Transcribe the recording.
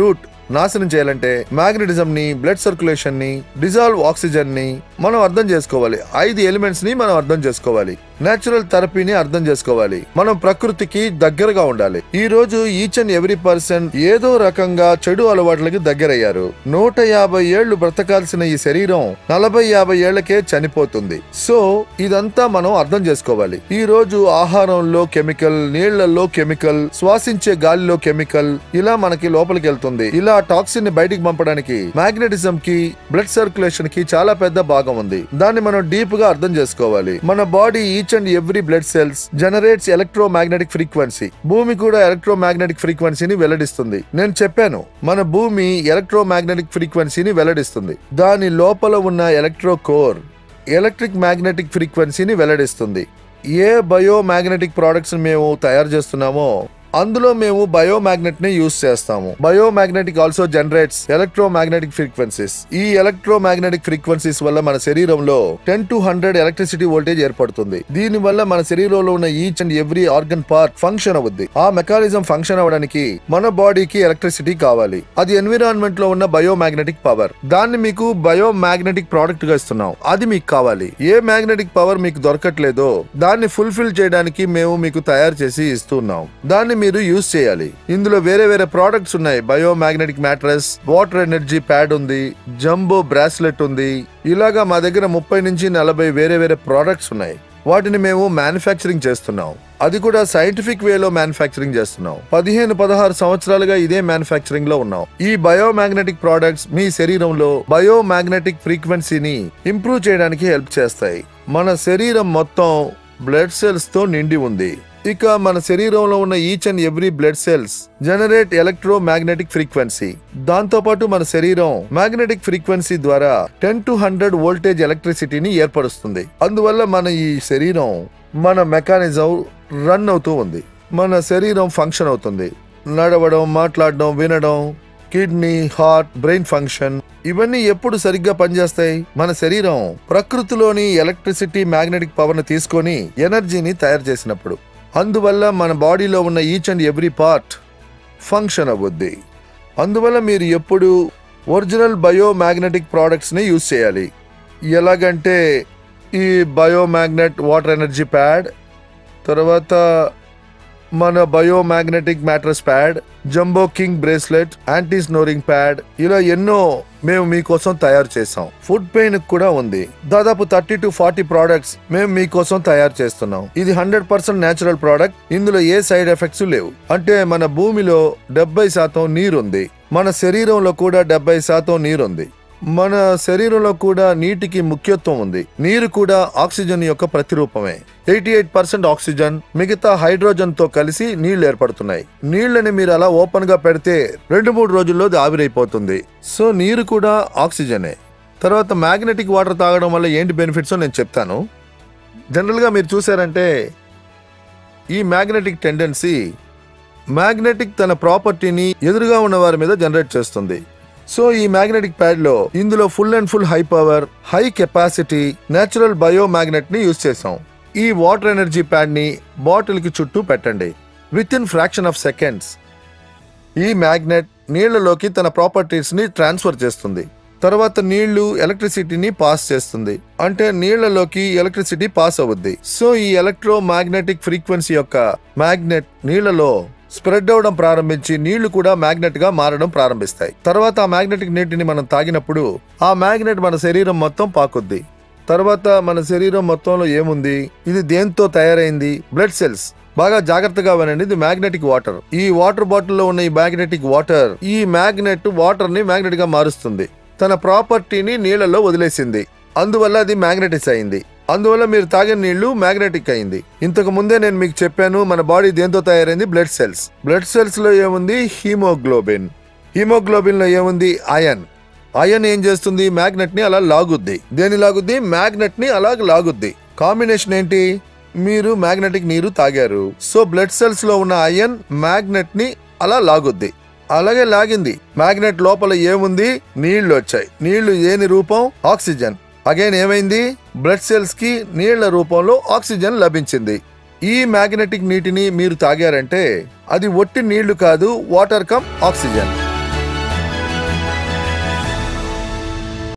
Route నాశనం చేయాలంటే magnetism ని, బ్లడ్ సర్క్యులేషన్ ని, డిజాల్వ్ ఆక్సిజన్ ని మనం అర్థం చేసుకోవాలి. 5 ఎలిమెంట్స్ ని మనం అర్థం చేసుకోవాలి. నేచురల్ థెరపీని అర్థం చేసుకోవాలి. మనం ప్రకృతికి దగ్గరగా ఉండాలి. ఈ రోజు ఈచ్ అండ్ ఎవ్రీ పర్సన్ ఏదో రకంగా చెడు అలవాట్లకి దగ్గరయ్యారు. 150 ఏళ్లు బ్రతకాల్సిన ఈ శరీరం 40-50 ఏళ్లకే చనిపోతుంది. సో ఇదంతా మనం అర్థం చేసుకోవాలి. ఈ రోజు ఆహారంలో కెమికల్, నీళ్లలో కెమికల్, శ్వాసించే గాలిలో కెమికల్, ఇలా మనకి లోపలికి వెళ్తుంది. ఇలా టాక్సిన్ ని బయటికి పంపడానికి మ్యాగ్నెటిజం కి, బ్లడ్ సర్క్యులేషన్ కి చాలా పెద్ద భాగం ఉంది. దాన్ని మనం డీప్ గా అర్థం చేసుకోవాలి. మన body each and every blood cells generates electromagnetic frequency. భూమి కూడా ఎలక్ట్రోమాగ్నెటిక్ ఫ్రీక్వెన్సీని వెల్లడిస్తుంది. నేను చెప్పాను, మన భూమి ఎలక్ట్రోమాగ్నెటిక్ ఫ్రీక్వెన్సీని వెల్లడిస్తుంది. దాని లోపల ఉన్న ఎలక్ట్రో కోర్ ఎలక్ట్రిక్ మ్యాగ్నెటిక్ ఫ్రీక్వెన్సీని వెల్లడిస్తుంది. ఏ బయోమాగ్నెటిక్ ప్రొడక్ట్స్ మేము తయారు చేస్తున్నామో అందులో మేము బయోమాగ్నెట్ ని యూజ్ చేస్తాము. Biomagnetic also generates electromagnetic frequencies. ఈ ఎలక్ట్రోమాగ్నెటిక్ ఫ్రీక్వెన్సీస్ వల్ల మన శరీరంలో 10 to 100 ఎలక్ట్రిసిటీ వోల్టేజ్ ఏర్పడుతుంది. దీని వల్ల మన శరీరంలో ఉన్న each and every organ part function అవుద్ది. ఆ మెకానిజం ఫంక్షన్ అవ్వడానికి మన బాడీకి ఎలక్ట్రిసిటీ కావాలి. అది ఎన్విరాన్మెంట్ లో ఉన్న బయోమాగ్నెటిక్ పవర్. దాన్ని మీకు బయోమాగ్నెటిక్ ప్రోడక్ట్ గా ఇస్తున్నాం. అది మీకు కావాలి. ఏ మ్యాగ్నెటిక్ పవర్ మీకు దొరకట్లేదో దాన్ని ఫుల్ఫిల్ చేయడానికి మేము మీకు తయారు చేసి ఇస్తున్నాం. దాన్ని మీరు యూజ్ చేయాలి. ఇందులో వేరే వేరే ప్రోడక్ట్స్ ఉన్నాయి. Biomagnetic mattress, water energy pad ఉంది, జంబో బ్రాస్లెట్ ఉంది. ఇలాగా మా దగ్గర 30 నుంచి 40 వేరే వేరే ప్రోడక్ట్స్ ఉన్నాయి. వాటిని మేము మ్యానుఫ్యాక్చరింగ్ చేస్తున్నాం. అది కూడా సైంటిఫిక్ వేలో మ్యానుఫ్యాక్చరింగ్ చేస్తున్నాం. 15-16 సంవత్సరాలుగా ఇదే మ్యానుఫ్యాక్చరింగ్ లో ఉన్నాం. ఈ బయోమాగ్నెటిక్ ప్రోడక్ట్స్ మీ శరీరంలో బయోమాగ్నెటిక్ ఫ్రీక్వెన్సీని ఇంప్రూవ్ చేయడానికి హెల్ప్ చేస్తాయి. మన శరీరం మొత్తం బ్లడ్ సెల్స్ తో నిండి ఉంది. ఇక మన శరీరంలో ఉన్న each and every blood cells generate electromagnetic frequency. దాంతో పాటు మన శరీరం మ్యాగ్నెటిక్ ఫ్రీక్వెన్సీ ద్వారా 10 to 100 వోల్టేజ్ ఎలక్ట్రిసిటీని ఏర్పరుస్తుంది. అందువల్ల మన ఈ శరీరం, మన మెకానిజం రన్ అవుతూ ఉంది. మన శరీరం ఫంక్షన్ అవుతుంది. నడవడం, మాట్లాడడం, వినడం, కిడ్నీ, హార్ట్, బ్రెయిన్ ఫంక్షన్ ఇవన్నీ ఎప్పుడు సరిగ్గా పనిచేస్తాయి? మన శరీరం ప్రకృతిలోని ఎలక్ట్రిసిటీ, మ్యాగ్నెటిక్ పవర్ ని తీసుకొని ఎనర్జీని తయారు చేసినప్పుడు. అందువల్ల మన బాడీలో ఉన్న each and every part function అవ్వద్ది. అందువల్ల మీరు ఎప్పుడు ఒరిజినల్ బయోమాగ్నెటిక్ ప్రోడక్ట్స్ ని యూజ్ చేయాలి. ఎలాగంటే ఈ బయోమాగ్నెట్ వాటర్ ఎనర్జీ ప్యాడ్, తర్వాత మన biomagnetic mattress pad, jumbo king bracelet, anti snoring pad, ఇలా ఎన్నో మేము మీకోసం తయారు చేసాం. ఫుడ్ పెయిన్ కూడా ఉంది. దాదాపు 30 to 40 ప్రోడక్ట్స్ మేము మీకోసం తయారు చేస్తున్నాం. ఇది 100% నేచురల్ ప్రోడక్ట్. ఇందులో ఏ సైడ్ ఎఫెక్ట్స్ లేవు. అంటే మన భూమిలో 70% నీరుంది. మన శరీరంలో కూడా 70% నీరుంది. మన శరీరంలో కూడా నీటికి ముఖ్యత్వం ఉంది. నీరు కూడా ఆక్సిజన్ యొక్క ప్రతిరూపమే. 88% ఆక్సిజన్, మిగతా హైడ్రోజన్ తో కలిసి నీళ్లు ఏర్పడుతున్నాయి. నీళ్లని మీరు అలా ఓపెన్ గా పెడితే 2-3 రోజుల్లో ఆవిరైపోతుంది. సో నీరు కూడా ఆక్సిజనే. తర్వాత మ్యాగ్నెటిక్ వాటర్ తాగడం వల్ల ఏంటి బెనిఫిట్స్ నేను చెప్తాను. జనరల్ గా మీరు చూసారంటే ఈ మ్యాగ్నెటిక్ టెండెన్సీ, మ్యాగ్నెటిక్ తన ప్రాపర్టీని ఎదురుగా ఉన్న వారి మీద జనరేట్ చేస్తుంది. సో ఈ మ్యాగ్నెటిక్ ప్యాడ్ లో ఇందులో full and full high power, high capacity natural biomagnet ని యూజ్ చేసాం. ఈ వాటర్ ఎనర్జీ ప్యాడ్ ని బాటిల్ కి చుట్టూ పెట్టండి. Within fraction of seconds ఈ మ్యాగ్నెట్ నీళ్లలోకి తన ప్రాపర్టీస్ ని ట్రాన్స్ఫర్ చేస్తుంది. తర్వాత నీళ్లు ఎలక్ట్రిసిటీని పాస్ చేస్తుంది. అంటే నీళ్లలోకి ఎలక్ట్రిసిటీ పాస్ అవుద్ది. సో ఈ ఎలక్ట్రోమాగ్నెటిక్ ఫ్రీక్వెన్సీ యొక్క మ్యాగ్నెట్ నీళ్లలో స్ప్రెడ్ అవడం ప్రారంభించి నీళ్లు కూడా మ్యాగ్నెట్ గా మారడం ప్రారంభిస్తాయి. తర్వాత ఆ మ్యాగ్నెటిక్ నీటిని మనం తాగినప్పుడు ఆ మ్యాగ్నెట్ మన శరీరం మొత్తం పాకుద్ది. తర్వాత మన శరీరం మొత్తంలో ఏముంది, ఇది దేంతో తయారైంది? Blood cells. బాగా జాగ్రత్తగా వినండి. ఇది మ్యాగ్నెటిక్ వాటర్. ఈ వాటర్ బాటిల్లో ఉన్న ఈ మ్యాగ్నెటిక్ వాటర్, ఈ మ్యాగ్నెట్ వాటర్ ని మ్యాగ్నెట్ గా మారుస్తుంది. తన ప్రాపర్టీని నీళ్లలో వదిలేసింది. అందువల్ల అది మ్యాగ్నెటిస్ అయింది. అందువల్ల మీరు తాగిన నీళ్లు మ్యాగ్నెటిక్ అయింది. ఇంతకు ముందే నేను మీకు చెప్పాను, మన బాడీ దేంతో తయారైంది? Blood cells. బ్లడ్ సెల్స్ లో ఏముంది? హీమోగ్లోబిన్. హీమోగ్లోబిన్ లో ఏముంది? ఐరన్. ఐరన్ ఏం చేస్తుంది? మ్యాగ్నెట్ ని అలా లాగుద్ది. దేని లాగుద్ది? మ్యాగ్నెట్ ని అలా లాగుద్ది. కాంబినేషన్ ఏంటి? మీరు మ్యాగ్నెటిక్ నీరు తాగారు. సో బ్లడ్ సెల్స్ లో ఉన్న ఐరన్ మ్యాగ్నెట్ ని అలా లాగుద్ది. అలాగే లాగింది. మ్యాగ్నెట్ లోపల ఏముంది? నీళ్లు వచ్చాయి. నీళ్లు ఏని రూపం? ఆక్సిజన్. అగైన్ ఏమైంది? బ్లడ్ సెల్స్ కి నీళ్ల రూపంలో ఆక్సిజన్ లభించింది. ఈ మ్యాగ్నెటిక్ నీటిని మీరు తాగారంటే అది ఒట్టి నీళ్లు కాదు, వాటర్ కమ్ ఆక్సిజన్.